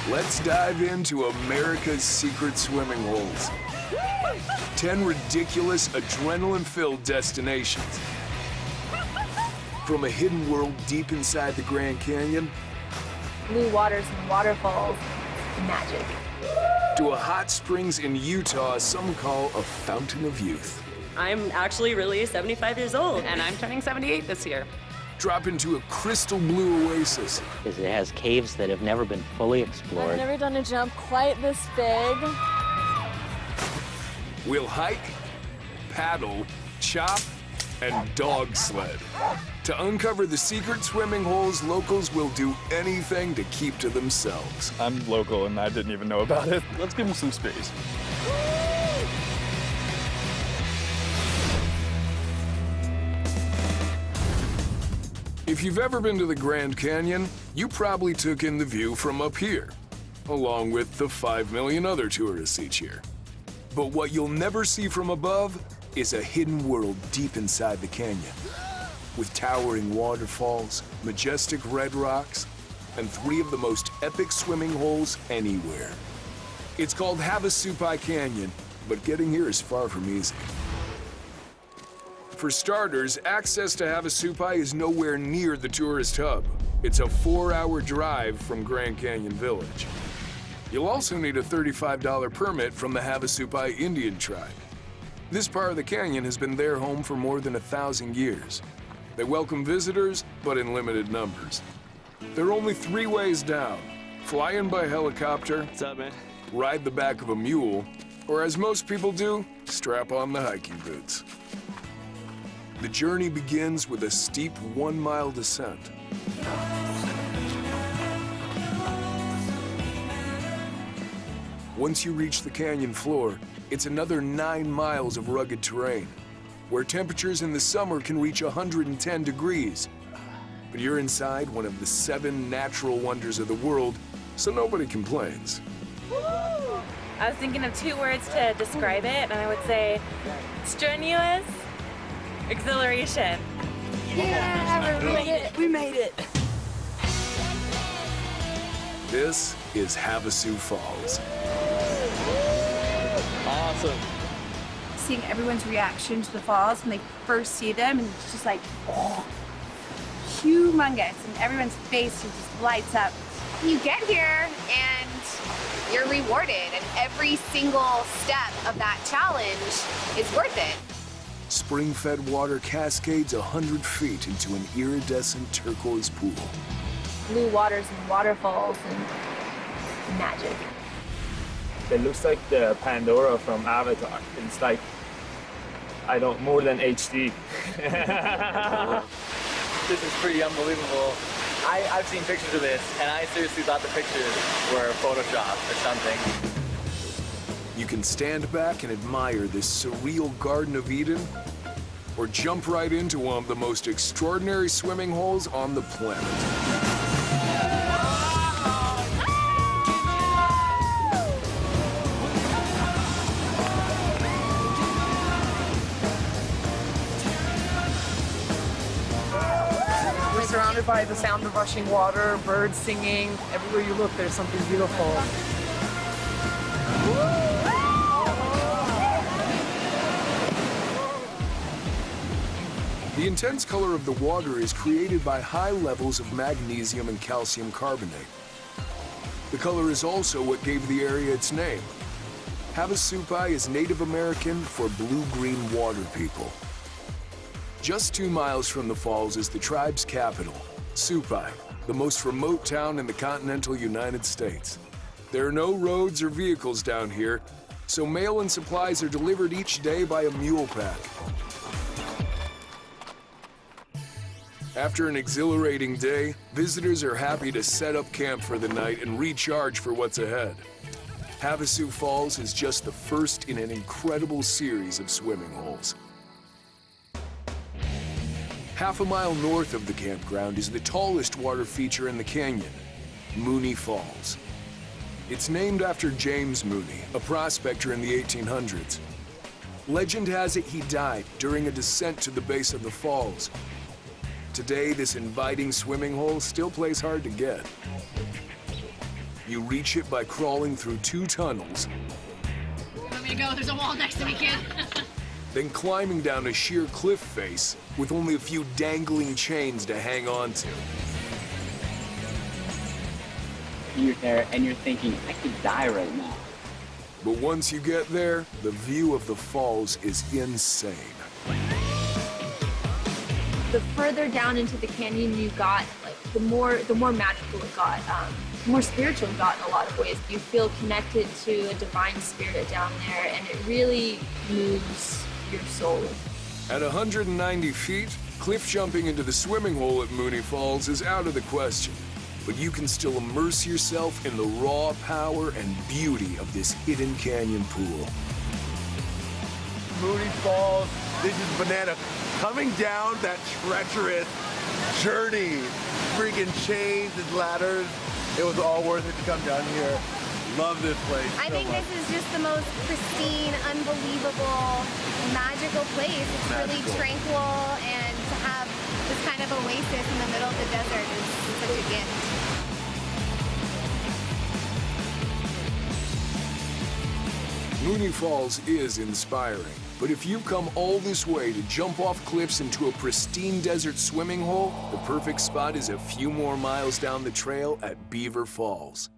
Let's dive into America's secret swimming holes. 10 ridiculous, adrenaline-filled destinations. From a hidden world deep inside the Grand Canyon, blue waters and waterfalls, magic. To a hot springs in Utah some call a fountain of youth. I'm actually really 75 years old. And I'm turning 78 this year. Drop into a crystal blue oasis. Because it has caves that have never been fully explored. I've never done a jump quite this big. We'll hike, paddle, chop, and dog sled. To uncover the secret swimming holes, locals will do anything to keep to themselves. I'm local and I didn't even know about it. Let's give them some space. If you've ever been to the Grand Canyon, you probably took in the view from up here, along with the 5 million other tourists each year. But what you'll never see from above is a hidden world deep inside the canyon, with towering waterfalls, majestic red rocks, and 3 of the most epic swimming holes anywhere. It's called SUPAI Canyon, but getting here is far from easy. For starters, access to SUPAI is nowhere near the tourist hub. It's a 4-hour drive from Grand Canyon Village. You'll also need a $35 permit from the SUPAI Indian tribe. This part of the canyon has been their home for more than 1,000 years. They welcome visitors, but in limited numbers. There are only 3 ways down: fly in by helicopter, what's up, man? ride the back of a mule, or as most people do, strap on the hiking boots. The journey begins with a steep 1-mile descent. Once you reach the canyon floor, it's another 9 miles of rugged terrain, where temperatures in the summer can reach 110 degrees. But you're inside one of the 7 natural wonders of the world, so nobody complains. I was thinking of 2 words to describe it, and I would say strenuous, exhilaration. Yeah, we made it. We made it. This is Havasu Falls. Awesome. Seeing everyone's reaction to the falls when they first see them, and it's just like, oh, humongous, and everyone's face just lights up. You get here and you're rewarded, and every single step of that challenge is worth it. Spring-fed water cascades 100 feet into an iridescent turquoise pool. Blue waters and waterfalls and magic. It looks like the Pandora from Avatar. It's like, I don't, more than HD. This is pretty unbelievable. I've seen pictures of this, and I seriously thought the pictures were Photoshopped or something. You can stand back and admire this surreal Garden of Eden, or jump right into one of the most extraordinary swimming holes on the planet. We're surrounded by the sound of rushing water, birds singing. Everywhere you look, there's something beautiful. The intense color of the water is created by high levels of magnesium and calcium carbonate. The color is also what gave the area its name. SUPAI is Native American for blue-green water people. Just 2 miles from the falls is the tribe's capital, SUPAI, the most remote town in the continental United States. There are no roads or vehicles down here, so mail and supplies are delivered each day by a mule pack. After an exhilarating day, visitors are happy to set up camp for the night and recharge for what's ahead. Havasu Falls is just the first in an incredible series of swimming holes. Half a mile north of the campground is the tallest water feature in the canyon, Mooney Falls. It's named after James Mooney, a prospector in the 1800s. Legend has it he died during a descent to the base of the falls. Today, this inviting swimming hole still plays hard to get. You reach it by crawling through 2 tunnels, You want me to go? There's a wall next to me, kid. then climbing down a sheer cliff face with only a few dangling chains to hang on to. You're there and you're thinking, I could die right now. But once you get there, the view of the falls is insane. The further down into the canyon you got, like the more magical it got, the more spiritual it got in a lot of ways. You feel connected to a divine spirit down there, and it really moves your soul. At 190 feet, cliff jumping into the swimming hole at Mooney Falls is out of the question. But you can still immerse yourself in the raw power and beauty of this hidden canyon pool. Mooney Falls, this is banana. Coming down that treacherous journey, freaking chains and ladders, it was all worth it to come down here. Love this place I think this is just the most pristine, unbelievable, magical place. It's really tranquil, and to have this kind of oasis in the middle of the desert is such a gift. Mooney Falls is inspiring, but if you've come all this way to jump off cliffs into a pristine desert swimming hole, the perfect spot is a few more miles down the trail at Beaver Falls.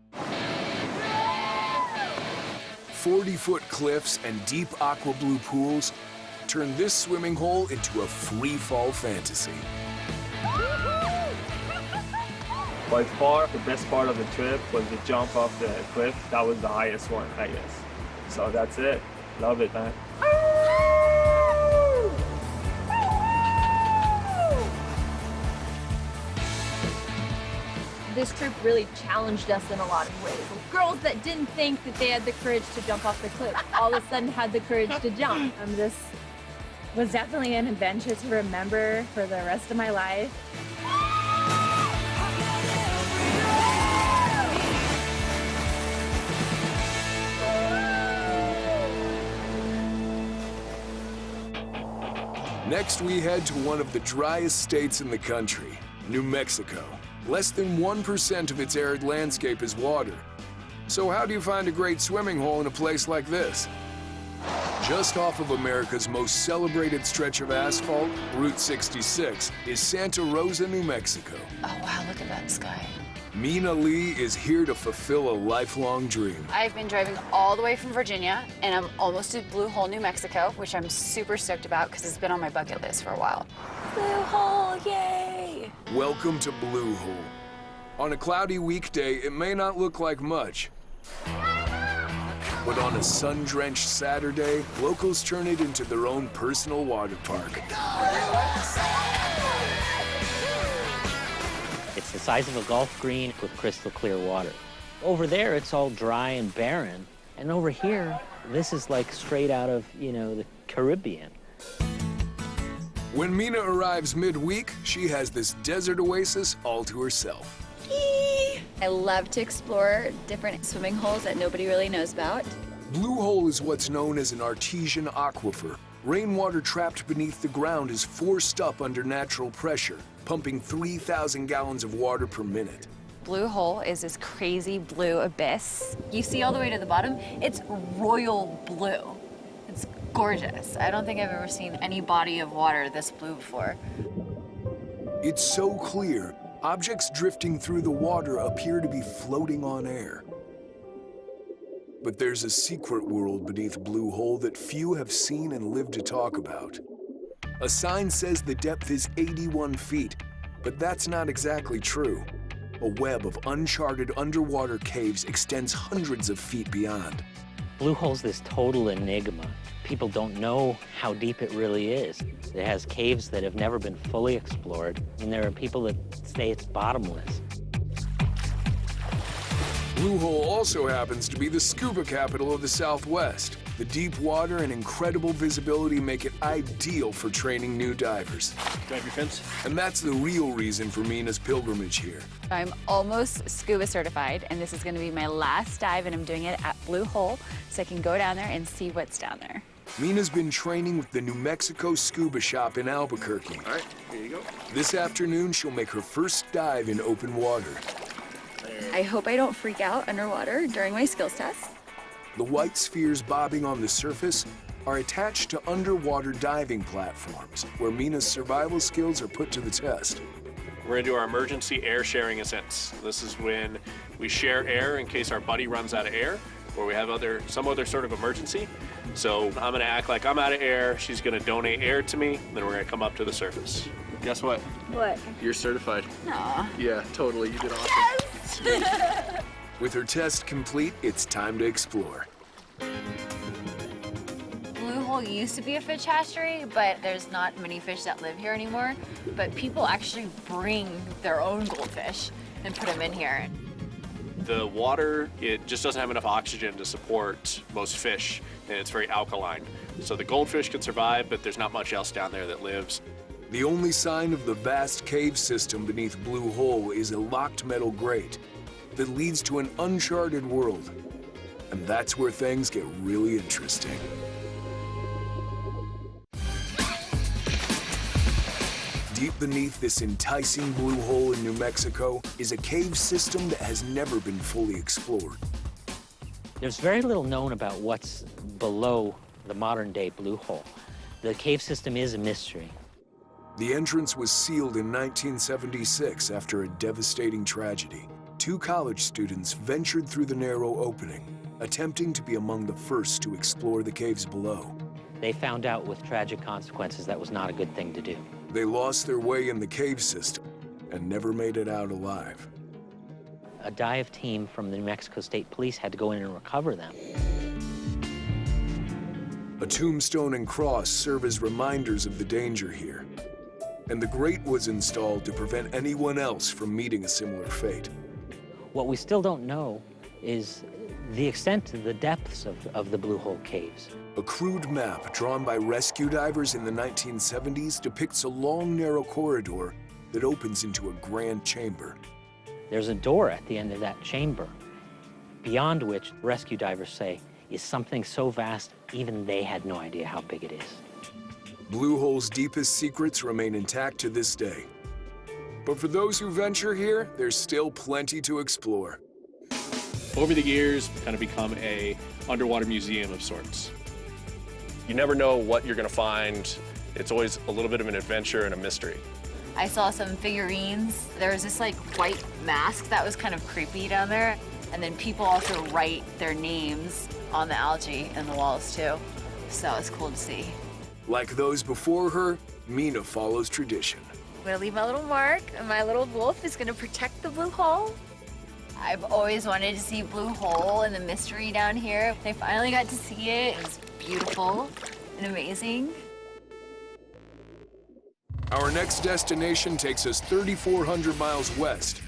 40-foot cliffs and deep aqua blue pools turn this swimming hole into a free-fall fantasy. By far, the best part of the trip was the jump off the cliff. That was the highest one, I guess. So that's it. Love it, man. This trip really challenged us in a lot of ways. Girls that didn't think that they had the courage to jump off the cliff all of a sudden had the courage to jump. This was definitely an adventure to remember for the rest of my life. Next, we head to one of the driest states in the country, New Mexico. Less than 1% of its arid landscape is water. So how do you find a great swimming hole in a place like this? Just off of America's most celebrated stretch of asphalt, Route 66, is Santa Rosa, New Mexico. Oh, wow, look at that sky. MINA Lee is here to fulfill a lifelong dream. I've been driving all the way from Virginia, and I'm almost at Blue Hole, New Mexico, which I'm super stoked about because it's been on my bucket list for a while. Blue Hole, yay! Welcome to Blue Hole. On a cloudy weekday, it may not look like much. But on a sun-drenched Saturday, locals turn it into their own personal water park. It's the size of a golf green with crystal clear water. Over there, it's all dry and barren. And over here, this is like straight out of, the Caribbean. When MINA arrives midweek, she has this desert oasis all to herself. I love to explore different swimming holes that nobody really knows about. Blue Hole is what's known as an artesian aquifer. Rainwater trapped beneath the ground is forced up under natural pressure, pumping 3,000 gallons of water per minute. Blue Hole is this crazy blue abyss. You see all the way to the bottom, it's royal blue. It's gorgeous. I don't think I've ever seen any body of water this blue before. It's so clear, objects drifting through the water appear to be floating on air. But there's a secret world beneath Blue Hole that few have seen and lived to talk about. A sign says the depth is 81 feet, but that's not exactly true. A web of uncharted underwater caves extends hundreds of feet beyond. Blue Hole's this total enigma. People don't know how deep it really is. It has caves that have never been fully explored, and there are people that say it's bottomless. Blue Hole also happens to be the scuba capital of the Southwest. The deep water and incredible visibility make it ideal for training new divers. Grab your fins. And that's the real reason for Mina's pilgrimage here. I'm almost scuba certified, and this is going to be my last dive, and I'm doing it at Blue Hole, so I can go down there and see what's down there. Mina's been training with the New Mexico Scuba Shop in Albuquerque. All right, here you go. This afternoon, she'll make her first dive in open water. There I hope I don't freak out underwater during my skills test. The white spheres bobbing on the surface are attached to underwater diving platforms where MINA's survival skills are put to the test. We're gonna do our emergency air sharing ascents. This is when we share air in case our buddy runs out of air or we have some other sort of emergency. So I'm gonna act like I'm out of air, she's gonna donate air to me, then we're gonna come up to the surface. Guess what? What? You're certified. Aw. Yeah, totally, you did awesome. Yes! With her test complete, it's time to explore. Blue Hole used to be a fish hatchery, but there's not many fish that live here anymore. But people actually bring their own goldfish and put them in here. The water, it just doesn't have enough oxygen to support most fish, and it's very alkaline. So the goldfish can survive, but there's not much else down there that lives. The only sign of the vast cave system beneath Blue Hole is a locked metal grate that leads to an uncharted world. And that's where things get really interesting. Deep beneath this enticing blue hole in New Mexico is a cave system that has never been fully explored. There's very little known about what's below the modern-day Blue Hole. The cave system is a mystery. The entrance was sealed in 1976 after a devastating tragedy. 2 college students ventured through the narrow opening, attempting to be among the first to explore the caves below. They found out with tragic consequences that was not a good thing to do. They lost their way in the cave system and never made it out alive. A dive team from the New Mexico State Police had to go in and recover them. A tombstone and cross serve as reminders of the danger here. And the grate was installed to prevent anyone else from meeting a similar fate. What we still don't know is the extent to the depths of the Blue Hole caves. A crude map drawn by rescue divers in the 1970s depicts a long, narrow corridor that opens into a grand chamber. There's a door at the end of that chamber, beyond which rescue divers say is something so vast, even they had no idea how big it is. Blue Hole's deepest secrets remain intact to this day. But for those who venture here, there's still plenty to explore. Over the years, kind of become a underwater museum of sorts. You never know what you're gonna find. It's always a little bit of an adventure and a mystery. I saw some figurines. There was this like white mask that was kind of creepy down there. And then people also write their names on the algae and the walls too. So it's cool to see. Like those before her, MINA follows tradition. I'm gonna leave my little mark, and my little wolf is gonna protect the Blue Hole. I've always wanted to see Blue Hole and the mystery down here. I finally got to see it. It was beautiful and amazing. Our next destination takes us 3,400 miles west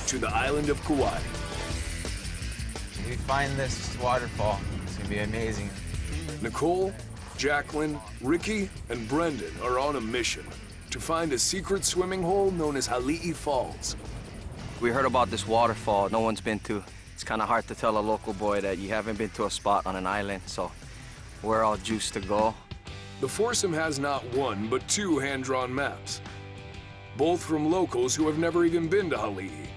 to the island of Kauai. If we find this waterfall, it's gonna be amazing. Nicole, Jacqueline, Ricky, and Brendan are on a mission to find a secret swimming hole known as HALI'I Falls. We heard about this waterfall no one's been to. It's kind of hard to tell a local boy that you haven't been to a spot on an island, so we're all juiced to go. The foursome has not one, but 2 hand-drawn maps, both from locals who have never even been to HALI'I.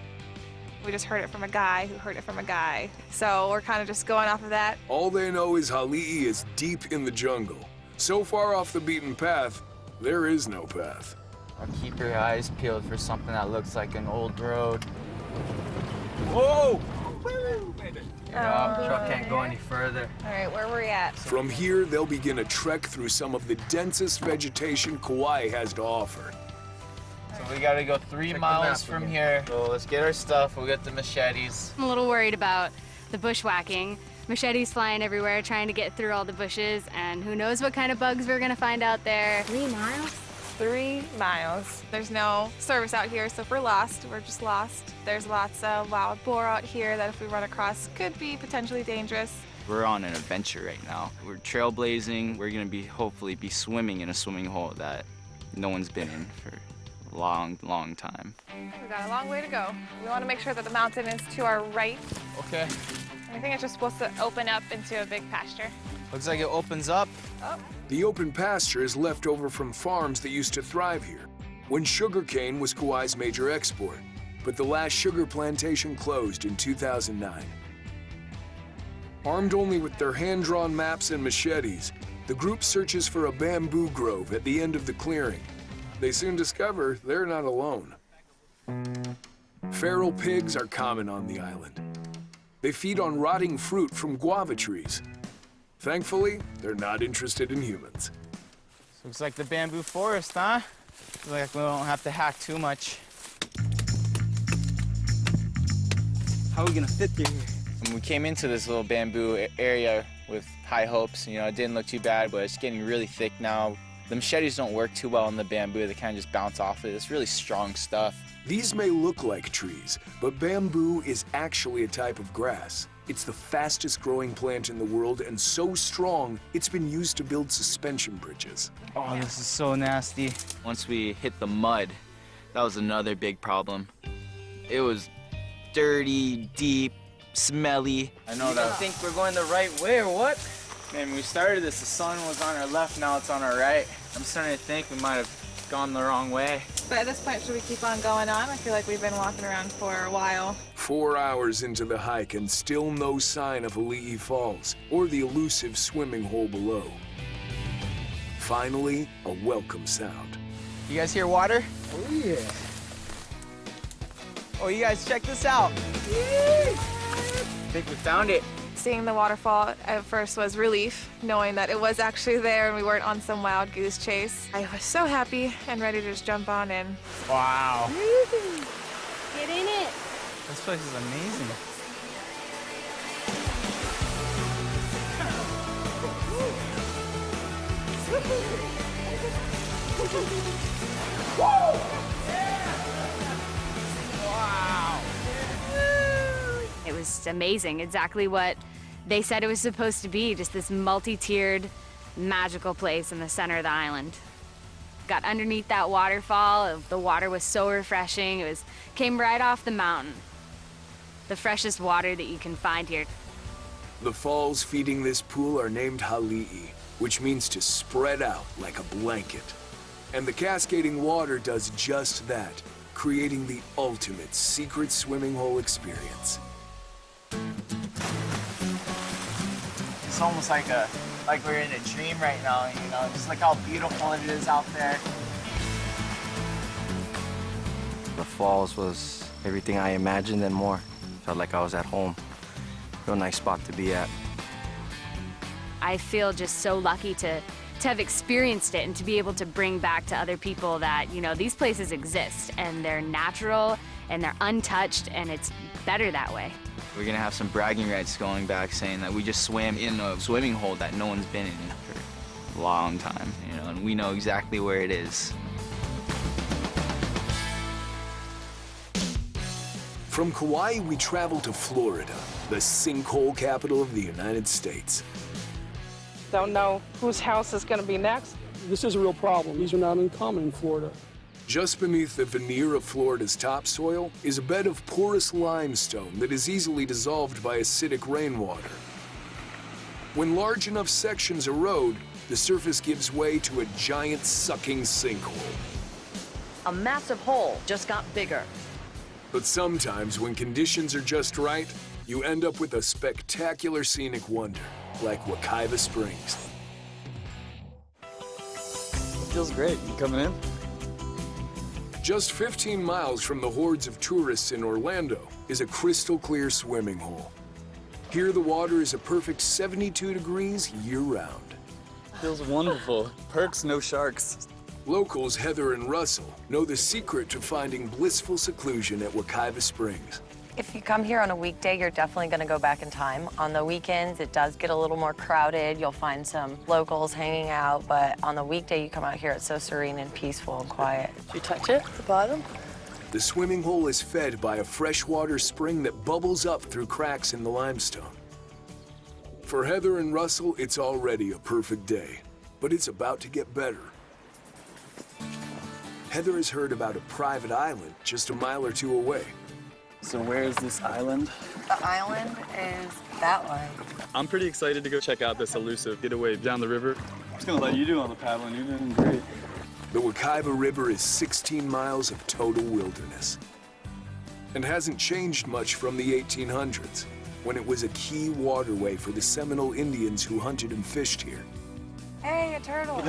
We just heard it from a guy who heard it from a guy. So we're kind of just going off of that. All they know is HALI'I is deep in the jungle. So far off the beaten path, there is no path. Keep your eyes peeled for something that looks like an old road. Whoa! Truck can't go any further. All right, where were we at? From here, they'll begin a trek through some of the densest vegetation Kauai has to offer. So we gotta go 3 miles from here. So let's get our stuff, we'll get the machetes. I'm a little worried about the bushwhacking. Machetes flying everywhere, trying to get through all the bushes, and who knows what kind of bugs we're gonna find out there. 3 miles? 3 miles. There's no service out here, so if we're lost, we're just lost. There's lots of wild boar out here that if we run across could be potentially dangerous. We're on an adventure right now. We're trailblazing. We're gonna hopefully be swimming in a swimming hole that no one's been in for a long, long time. We've got a long way to go. We want to make sure that the mountain is to our right. Okay. I think it's just supposed to open up into a big pasture. Looks like it opens up. Oh. The open pasture is left over from farms that used to thrive here when sugarcane was Kauai's major export. but the last sugar plantation closed in 2009. Armed only with their hand-drawn maps and machetes, the group searches for a bamboo grove at the end of the clearing. They soon discover they're not alone. Feral pigs are common on the island. They feed on rotting fruit from guava trees. Thankfully, they're not interested in humans. Looks like the bamboo forest, huh? Looks like we don't have to hack too much. How are we gonna fit through here? And we came into this little bamboo area with high hopes. You know, it didn't look too bad, but it's getting really thick now. The machetes don't work too well on the bamboo. They kind of just bounce off it. It's really strong stuff. These may look like trees, but bamboo is actually a type of grass. It's the fastest growing plant in the world and so strong, it's been used to build suspension bridges. Oh, this is so nasty. Once we hit the mud, that was another big problem. It was dirty, deep, smelly. I know that. You think we're going the right way or what? Man, when we started this, the sun was on our left, now it's on our right. I'm starting to think we might have gone the wrong way. But at this point, should we keep on going on? I feel like we've been walking around for a while. 4 hours into the hike and still no sign of HALI'I Falls or the elusive swimming hole below. Finally, a welcome sound. You guys hear water? Oh, yeah. Oh, you guys, check this out. I think we found it. Seeing the waterfall at first was relief, knowing that it was actually there and we weren't on some wild goose chase. I was so happy and ready to just jump on in. Wow. Get in it. This place is amazing. Wow. It was amazing, exactly what they said it was supposed to be, just this multi-tiered, magical place in the center of the island. Got underneath that waterfall, the water was so refreshing, came right off the mountain. The freshest water that you can find here. The falls feeding this pool are named HALI'I, which means to spread out like a blanket. And the cascading water does just that, creating the ultimate secret swimming hole experience. It's almost like we're in a dream right now, you know, just look how beautiful it is out there. The falls was everything I imagined and more. Felt like I was at home. Real nice spot to be at. I feel just so lucky to have experienced it and to be able to bring back to other people that, you know, these places exist and they're natural and they're untouched and it's better that way. We're gonna have some bragging rights going back saying that we just swam in a swimming hole that no one's been in for a long time, you know, and we know exactly where it is. From Kauai, we travel to Florida, the sinkhole capital of the United States. Don't know whose house is going to be next. This is a real problem. These are not uncommon in Florida. Just beneath the veneer of Florida's topsoil is a bed of porous limestone that is easily dissolved by acidic rainwater. When large enough sections erode, the surface gives way to a giant sucking sinkhole. A massive hole just got bigger. But sometimes when conditions are just right, you end up with a spectacular scenic wonder, like Wekiva Springs. It feels great. You coming in? Just 15 miles from the hordes of tourists in Orlando is a crystal clear swimming hole. Here the water is a perfect 72 degrees year-round. Feels wonderful. Perks, no sharks. Locals Heather and Russell know the secret to finding blissful seclusion at Wekiva Springs. If you come here on a weekday, you're definitely going to go back in time. On the weekends, it does get a little more crowded. You'll find some locals hanging out, but on the weekday, you come out here, it's so serene and peaceful and quiet. Did you touch it at the bottom? The swimming hole is fed by a freshwater spring that bubbles up through cracks in the limestone. For Heather and Russell, it's already a perfect day, but it's about to get better. Heather has heard about a private island just a mile or two away. So where is this island? The island is that way. I'm pretty excited to go check out this elusive getaway down the river. I'm just gonna let you do all the paddling. You're doing great. The Wekiva River is 16 miles of total wilderness. and hasn't changed much from the 1800s, when it was a key waterway for the Seminole Indians who hunted and fished here. Hey, a turtle.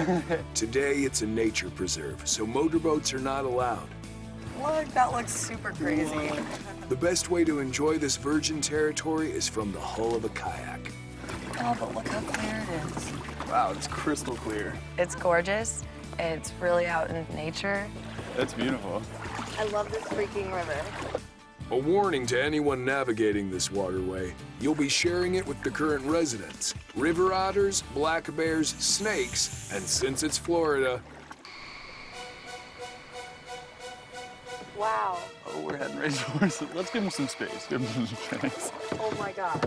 Today, it's a nature preserve, so motorboats are not allowed. Look, that looks super crazy. The best way to enjoy this virgin territory is from the hull of a kayak. Oh, but look how clear it is. Wow, it's crystal clear. It's gorgeous. It's really out in nature. That's beautiful. I love this freaking river. A warning to anyone navigating this waterway, you'll be sharing it with the current residents. River otters, black bears, snakes, and since it's Florida... Wow. Oh, we're heading right towards it. Let's give him some space. Give him some space. Oh my God.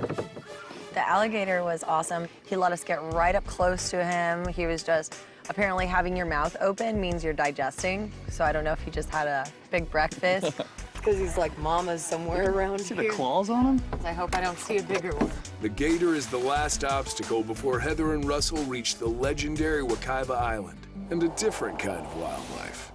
The alligator was awesome. He let us get right up close to him. He was just, apparently having your mouth open means you're digesting. So I don't know if he just had a big breakfast. Because he's like mama's somewhere around See here. the claws on him? I hope I don't see a bigger one. The gator is the last obstacle before Heather and Russell reach the legendary Wekiva Island and a different kind of wildlife.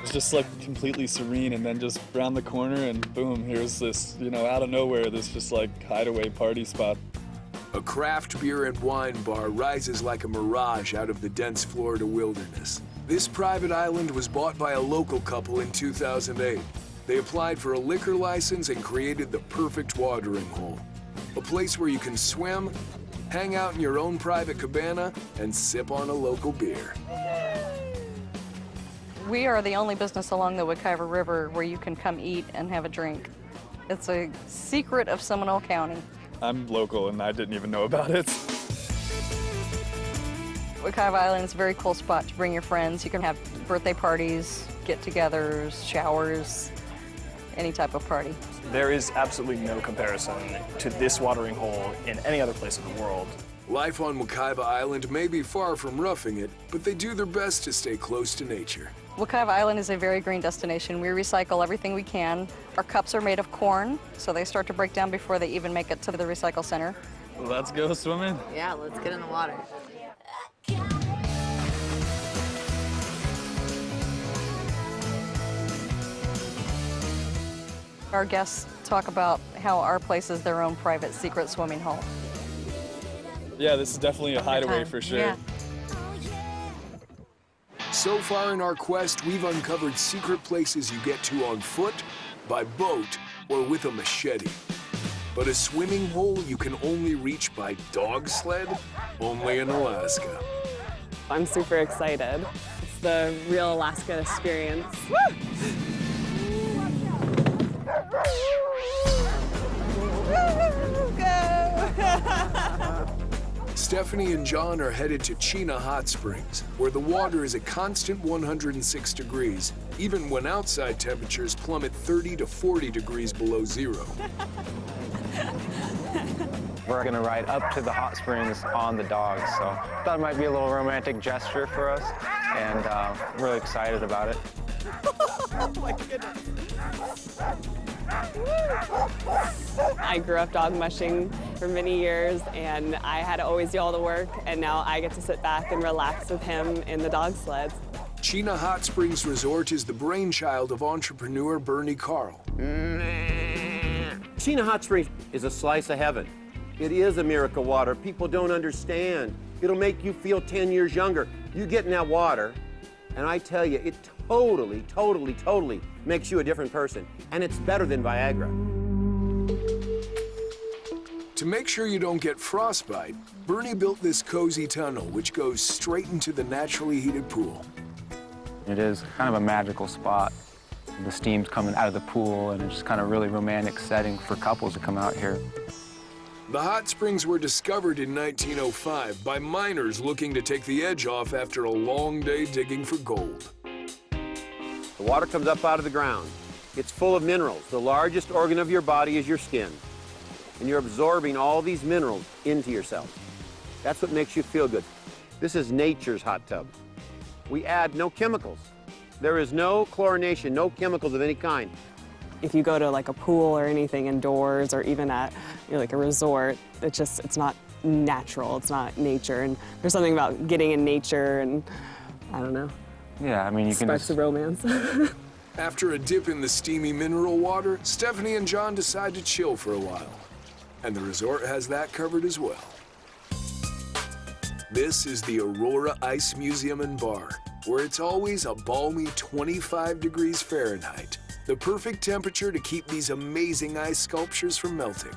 It's just like completely serene, and then just round the corner and boom, here's this, you know, out of nowhere, this just like hideaway party spot. A craft beer and wine bar rises like a mirage out of the dense Florida wilderness. This private island was bought by a local couple in 2008. They applied for a liquor license and created the perfect watering hole. A place where you can swim, hang out in your own private cabana, and sip on a local beer. We are the only business along the Wekiva River where you can come eat and have a drink. It's a secret of Seminole County. I'm local and I didn't even know about it. Wekiva Island is a very cool spot to bring your friends. You can have birthday parties, get-togethers, showers, any type of party. There is absolutely no comparison to this watering hole in any other place in the world. Life on Wekiva Island may be far from roughing it, but they do their best to stay close to nature. Wekiva Island is a very green destination. We recycle everything we can. Our cups are made of corn, so they start to break down before they even make it to the recycle center. Let's go swimming. Yeah, let's get in the water. Our guests talk about how our place is their own private secret swimming hole. Yeah, this is definitely a hideaway for sure. Yeah. So far in our quest, we've uncovered secret places you get to on foot, by boat, or with a machete. But a swimming hole you can only reach by dog sled? Only in Alaska. I'm super excited. It's the real Alaska experience. Stephanie and John are headed to Chena Hot Springs, where the water is a constant 106 degrees, even when outside temperatures plummet 30 to 40 degrees below zero. We're gonna ride up to the hot springs on the dogs, so thought it might be a little romantic gesture for us, and I'm really excited about it. Oh my goodness. I grew up dog mushing for many years, and I had to always do all the work, and now I get to sit back and relax with him in the dog sleds. Chena Hot Springs Resort is the brainchild of entrepreneur KARL. Chena Hot Springs is a slice of heaven. It is a miracle water. People don't understand. It'll make you feel 10 years younger. You get in that water, and I tell you, it totally makes you a different person. And it's better than Viagra. To make sure you don't get frostbite, Bernie built this cozy tunnel which goes straight into the naturally heated pool. It is kind of a magical spot. The steam's coming out of the pool, and it's just kind of really romantic setting for couples to come out here. The hot springs were discovered in 1905 by miners looking to take the edge off after a long day digging for gold. The water comes up out of the ground. It's full of minerals. The largest organ of your body is your skin. And you're absorbing all these minerals into yourself. That's what makes you feel good. This is nature's hot tub. We add no chemicals. There is no chlorination, no chemicals of any kind. If you go to like a pool or anything indoors, or even at like a resort, it's not natural, it's not nature. And there's something about getting in nature and, I don't know. Yeah, I mean, you can sparks of romance. After a dip in the steamy mineral water, Stephanie and John decide to chill for a while. And the resort has that covered as well. This is the Aurora Ice Museum and Bar, where it's always a balmy 25 degrees Fahrenheit, the perfect temperature to keep these amazing ice sculptures from melting.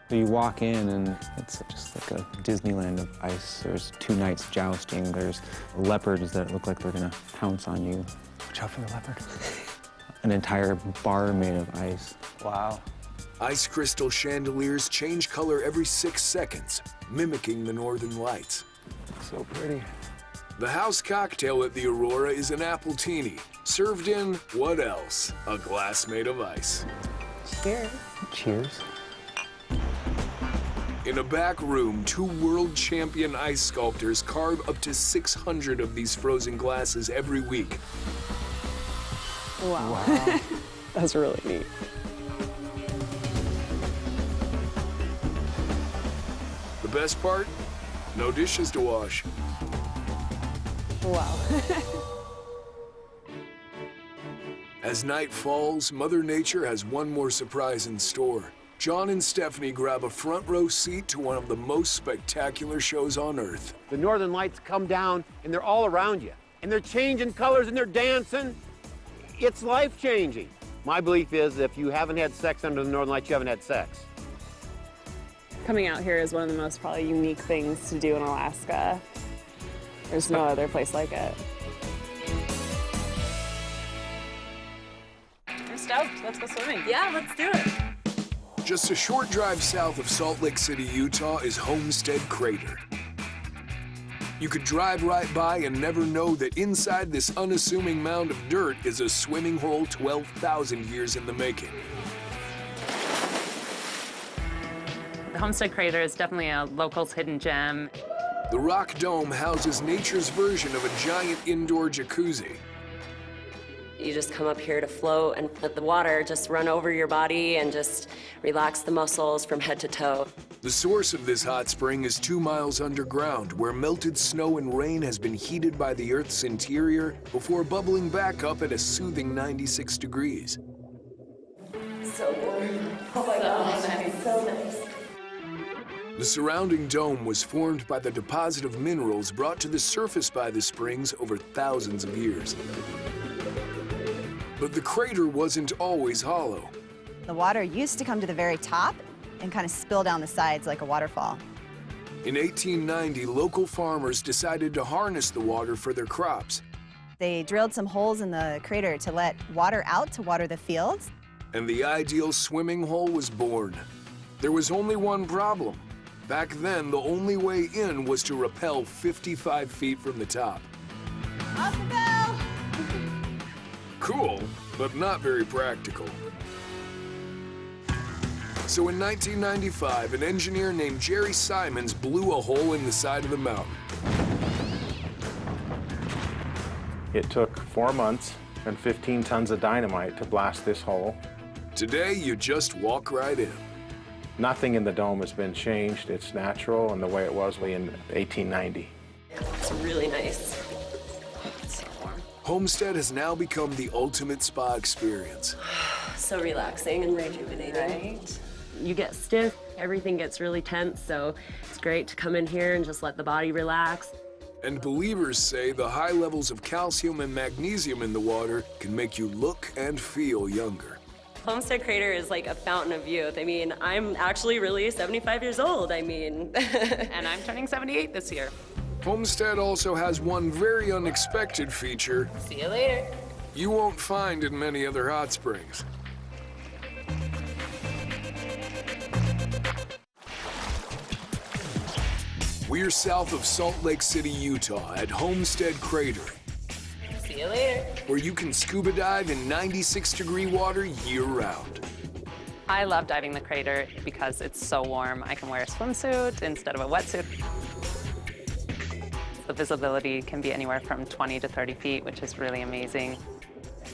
You walk in and it's just like a Disneyland of ice. There's 2 nights jousting. There's leopards that look like they're gonna pounce on you. Watch out for the leopard. An entire bar made of ice. Wow. Ice crystal chandeliers change color every 6 seconds, mimicking the northern lights. So pretty. The house cocktail at the Aurora is an appletini, served in, what else? A glass made of ice. Cheers. Cheers. In a back room, 2 world champion ice sculptors carve up to 600 of these frozen glasses every week. Wow. That's really neat. The best part? No dishes to wash. Wow. As night falls, Mother Nature has one more surprise in store. John and Stephanie grab a front row seat to one of the most spectacular shows on Earth. The northern lights come down and they're all around you. And they're changing colors and they're dancing. It's life-changing. My belief is if you haven't had sex under the northern lights, you haven't had sex. Coming out here is one of the most probably unique things to do in Alaska. There's no other place like it. I'm stoked. Let's go swimming. Yeah, let's do it. Just a short drive south of Salt Lake City, Utah is Homestead Crater. You could drive right by and never know that inside this unassuming mound of dirt is a swimming hole 12,000 years in the making. The Homestead Crater is definitely a local's hidden gem. The rock dome houses nature's version of a giant indoor jacuzzi. You just come up here to float and let the water just run over your body and just relax the muscles from head to toe. The source of this hot spring is 2 miles underground, where melted snow and rain has been heated by the Earth's interior before bubbling back up at a soothing 96 degrees. So warm. Oh my gosh, nice. So nice. The surrounding dome was formed by the deposit of minerals brought to the surface by the springs over thousands of years. But the crater wasn't always hollow. The water used to come to the very top and kind of spill down the sides like a waterfall. In 1890, local farmers decided to harness the water for their crops. They drilled some holes in the crater to let water out to water the fields. And the ideal swimming hole was born. There was only one problem. Back then, the only way in was to rappel 55 feet from the top. Off the bell! Cool, but not very practical. So in 1995, an engineer named Jerry Simons blew a hole in the side of the mountain. It took 4 months and 15 tons of dynamite to blast this hole. Today, you just walk right in. Nothing in the dome has been changed. It's natural and the way it was in 1890. It's really nice. It's so warm. Homestead has now become the ultimate spa experience. So relaxing and rejuvenating. Right? You get stiff, everything gets really tense, so it's great to come in here and just let the body relax. And believers say the high levels of calcium and magnesium in the water can make you look and feel younger. Homestead Crater is like a fountain of youth. I mean, I'm actually really 75 years old, I mean. And I'm turning 78 this year. Homestead also has one very unexpected feature. See you later. You won't find in many other hot springs. We're south of Salt Lake City, Utah at Homestead Crater. See you later. Where you can scuba dive in 96-degree water year-round. I love diving the crater because it's so warm. I can wear a swimsuit instead of a wetsuit. The visibility can be anywhere from 20 to 30 feet, which is really amazing.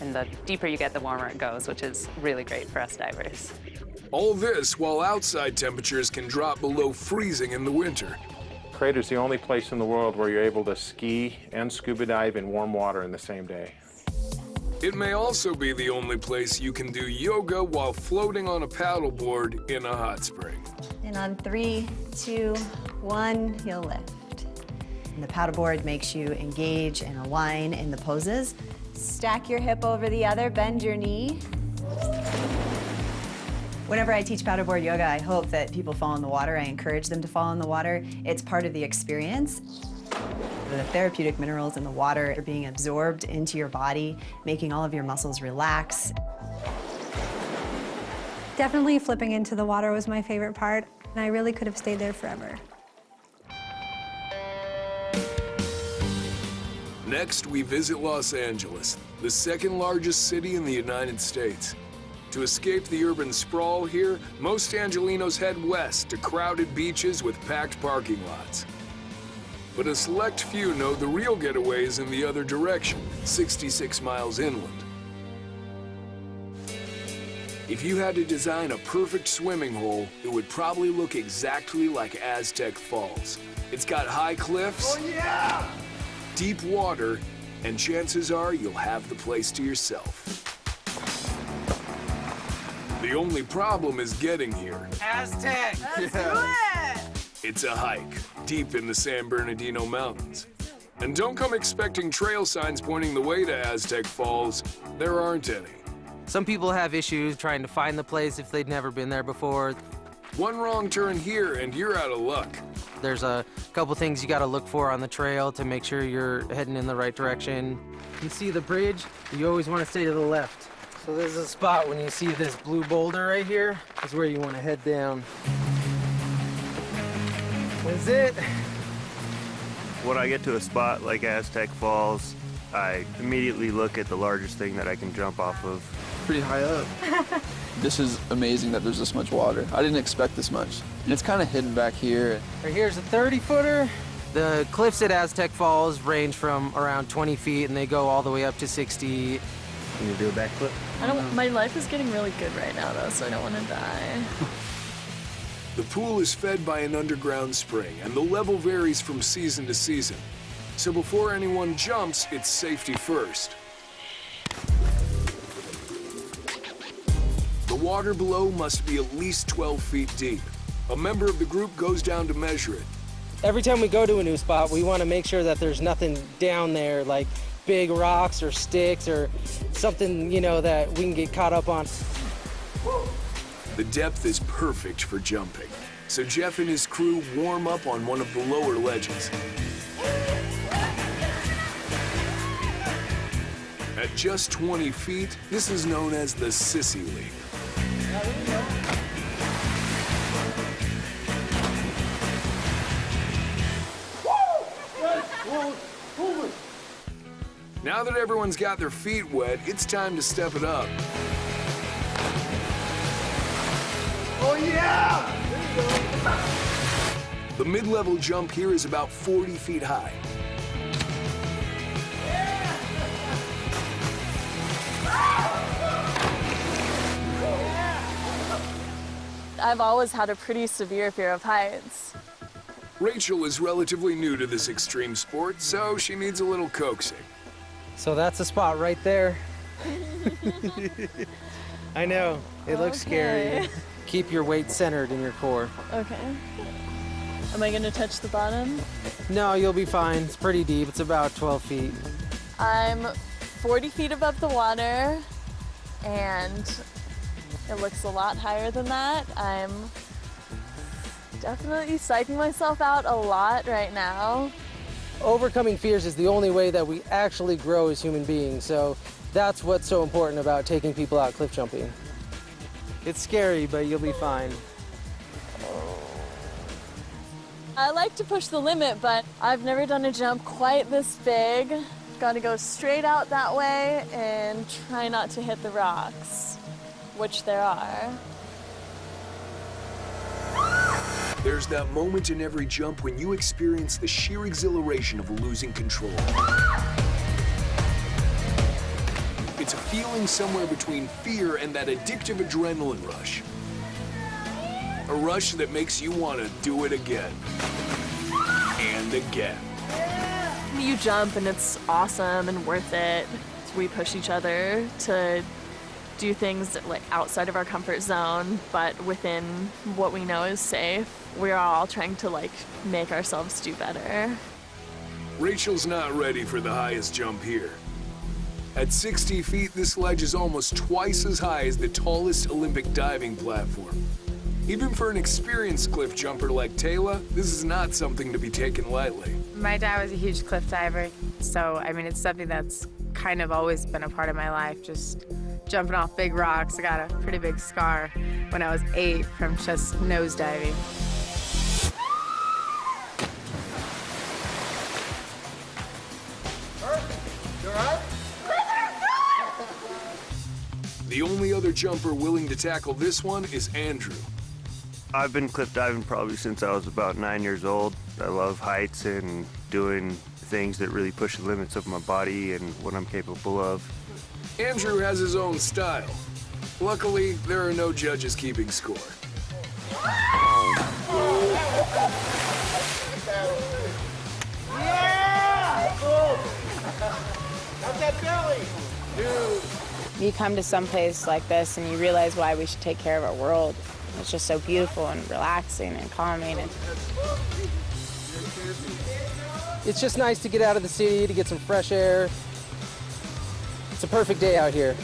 And the deeper you get, the warmer it goes, which is really great for us divers. All this while outside temperatures can drop below freezing in the winter. Crater's the only place in the world where you're able to ski and scuba dive in warm water in the same day. It may also be the only place you can do yoga while floating on a paddleboard in a hot spring. And on 3, 2, 1, you'll lift. And the paddleboard makes you engage and align in the poses. Stack your hip over the other, bend your knee. Whenever I teach paddleboard yoga, I hope that people fall in the water. I encourage them to fall in the water. It's part of the experience. The therapeutic minerals in the water are being absorbed into your body, making all of your muscles relax. Definitely flipping into the water was my favorite part, and I really could have stayed there forever. Next, we visit Los Angeles, the second largest city in the United States. To escape the urban sprawl here, most Angelinos head west to crowded beaches with packed parking lots. But a select few know the real getaway is in the other direction, 66 miles inland. If you had to design a perfect swimming hole, it would probably look exactly like Aztec Falls. It's got high cliffs, deep water, and chances are you'll have the place to yourself. The only problem is getting here. Aztec! Let's do it! It's a hike, deep in the San Bernardino Mountains. And don't come expecting trail signs pointing the way to Aztec Falls. There aren't any. Some people have issues trying to find the place if they'd never been there before. One wrong turn here and you're out of luck. There's a couple things you gotta look for on the trail to make sure you're heading in the right direction. You see the bridge? You always want to stay to the left. So there's a spot when you see this blue boulder right here. That's where you want to head down. That's it. When I get to a spot like Aztec Falls, I immediately look at the largest thing that I can jump off of. Pretty high up. This is amazing that there's this much water. I didn't expect this much. And it's kind of hidden back here. Right here's a 30-footer. The cliffs at Aztec Falls range from around 20 feet and they go all the way up to 60. Can you do a backflip? I don't. My life is getting really good right now, though, so I don't want to die. The pool is fed by an underground spring, and the level varies from season to season. So before anyone jumps, it's safety first. The water below must be at least 12 feet deep. A member of the group goes down to measure it. Every time we go to a new spot, we want to make sure that there's nothing down there, like big rocks or sticks or something, you know, that we can get caught up on. The depth is perfect for jumping, so Jeff and his crew warm up on one of the lower ledges. At just 20 feet, this is known as the sissy leap. Now that everyone's got their feet wet, it's time to step it up. Oh yeah! The mid-level jump here is about 40 feet high. I've always had a pretty severe fear of heights. Rachel is relatively new to this extreme sport, so she needs a little coaxing. So that's the spot right there. I know, it looks scary. Keep your weight centered in your core. Okay. Am I gonna touch the bottom? No, you'll be fine. It's pretty deep. It's about 12 feet. I'm 40 feet above the water, and it looks a lot higher than that. I'm definitely psyching myself out a lot right now. Overcoming fears is the only way that we actually grow as human beings, so that's what's so important about taking people out cliff jumping. It's scary, but you'll be fine. I like to push the limit, but I've never done a jump quite this big. Got to go straight out that way and try not to hit the rocks, which there are. There's that moment in every jump when you experience the sheer exhilaration of losing control. It's a feeling somewhere between fear and that addictive adrenaline rush. A rush that makes you want to do it again. And again. You jump and it's awesome and worth it. We push each other to do things like outside of our comfort zone, but within what we know is safe. We're all trying to like make ourselves do better. Rachel's not ready for the highest jump here. At 60 feet, this ledge is almost twice as high as the tallest Olympic diving platform. Even for an experienced cliff jumper like Taylor, this is not something to be taken lightly. My dad was a huge cliff diver, so I mean, it's something that's kind of always been a part of my life, just jumping off big rocks. I got a pretty big scar when I was 8 from just nose diving. The only other jumper willing to tackle this one is Andrew. I've been cliff diving probably since I was about 9 years old. I love heights and doing things that really push the limits of my body and what I'm capable of. Andrew has his own style. Luckily, there are no judges keeping score. Yeah! How's that belly? Dude. You come to some place like this and you realize why we should take care of our world. It's just so beautiful and relaxing and calming. It's just nice to get out of the city, to get some fresh air. It's a perfect day out here.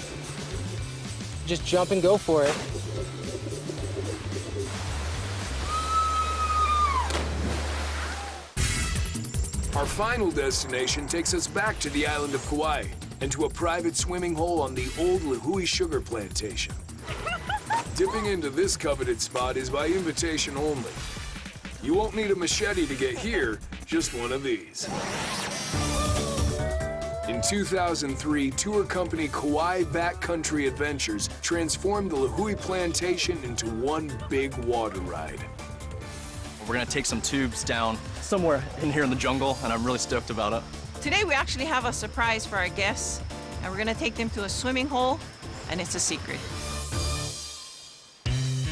Just jump and go for it. Our final destination takes us back to the island of Kauai and to a private swimming hole on the old LMNO sugar plantation. Dipping into this coveted spot is by invitation only. You won't need a machete to get here, just one of these. In 2003, tour company Kauai Backcountry Adventures transformed the LMNO plantation into one big water ride. We're gonna take some tubes down somewhere in here in the jungle, and I'm really stoked about it. Today we actually have a surprise for our guests, and we're gonna take them to a swimming hole, and it's a secret.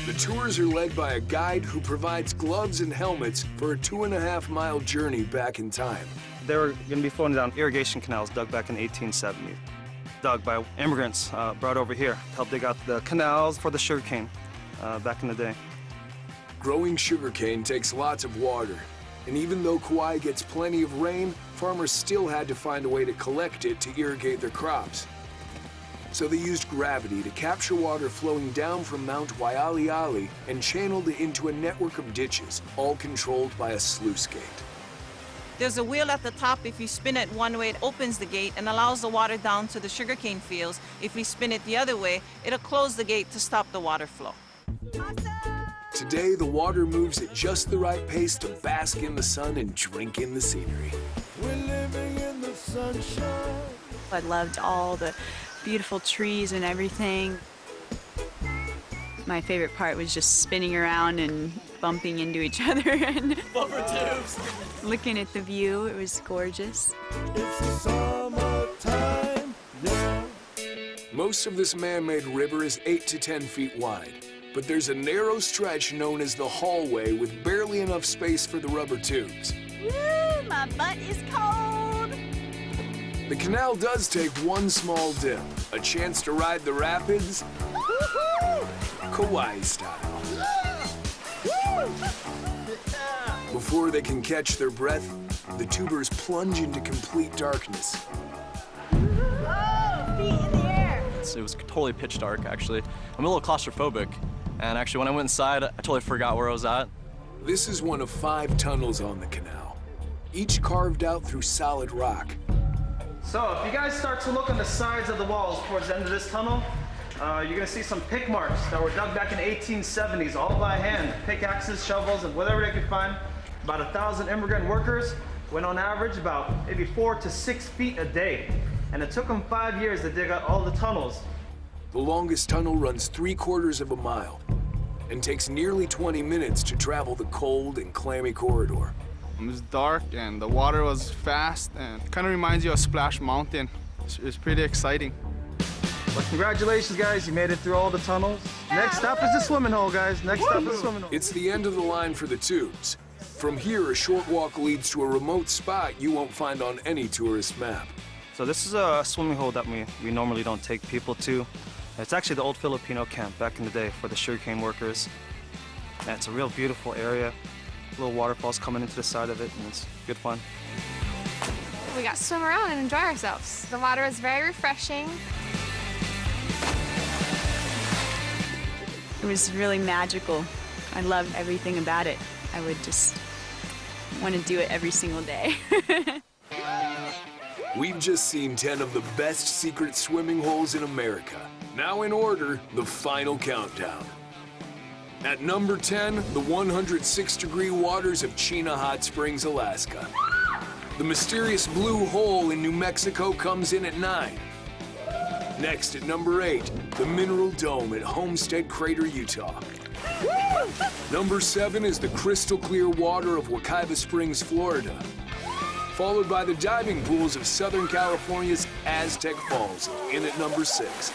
The tours are led by a guide who provides gloves and helmets for a 2.5-mile journey back in time. They were going to be flowing down irrigation canals dug back in 1870. Dug by immigrants brought over here to help dig out the canals for the sugarcane back in the day. Growing sugarcane takes lots of water, and even though Kauai gets plenty of rain, farmers still had to find a way to collect it to irrigate their crops. So they used gravity to capture water flowing down from Mount Waialeale and channeled it into a network of ditches, all controlled by a sluice gate. There's a wheel at the top. If you spin it one way, it opens the gate and allows the water down to the sugarcane fields. If we spin it the other way, it'll close the gate to stop the water flow. Today, the water moves at just the right pace to bask in the sun and drink in the scenery. We're living in the sunshine. I loved all the beautiful trees and everything. My favorite part was just spinning around and bumping into each other and bumper tubes. Looking at the view. It was gorgeous. It's the summertime, yeah. Most of this man-made river is 8 to 10 feet wide, but there's a narrow stretch known as the hallway with barely enough space for the rubber tubes. Woo, my butt is cold. The canal does take one small dip, a chance to ride the rapids, Kauai style. Before they can catch their breath, the tubers plunge into complete darkness. Oh, feet in the air. It was totally pitch dark, actually. I'm a little claustrophobic, and actually when I went inside, I totally forgot where I was at. This is one of 5 tunnels on the canal, each carved out through solid rock. So if you guys start to look on the sides of the walls towards the end of this tunnel, you're gonna see some pick marks that were dug back in the 1870s, all by hand. Pickaxes, shovels, and whatever they could find. About 1,000 immigrant workers went on average about maybe 4 to 6 feet a day. And it took them 5 years to dig out all the tunnels. The longest tunnel runs 3/4 of a mile and takes nearly 20 minutes to travel the cold and clammy corridor. It was dark and the water was fast and kind of reminds you of Splash Mountain. It's pretty exciting. But congratulations, guys. You made it through all the tunnels. Next stop is the swimming hole, guys. Next stop is the swimming hole. It's the end of the line for the tubes. From here, a short walk leads to a remote spot you won't find on any tourist map. So this is a swimming hole that we normally don't take people to. It's actually the old Filipino camp back in the day for the sugarcane workers. And it's a real beautiful area. Little waterfalls coming into the side of it, and it's good fun. We got to swim around and enjoy ourselves. The water was very refreshing. It was really magical. I loved everything about it. I would just want to do it every single day. We've just seen 10 of the best secret swimming holes in America. Now in order, the final countdown. At number 10, the 106-degree waters of Chena Hot Springs, Alaska. The mysterious blue hole in New Mexico comes in at 9. Next at number 8, the Mineral Dome at Homestead Crater, Utah. Number 7 is the crystal clear water of Wekiva Springs, Florida. Followed by the diving pools of Southern California's Aztec Falls, in at number 6.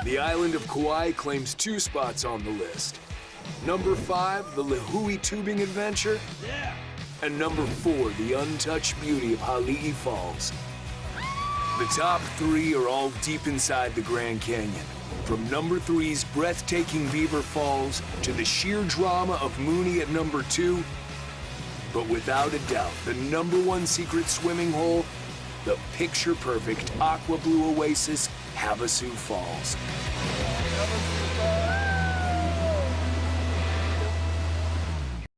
The island of Kauai claims 2 spots on the list. Number 5, the LIHUI tubing adventure. And number 4, the untouched beauty of HALI'I Falls. The top 3 are all deep inside the Grand Canyon. From number 3's breathtaking Beaver Falls to the sheer drama of Mooney at number 2. But without a doubt, the number 1 secret swimming hole, the picture-perfect aqua blue oasis, Havasu Falls.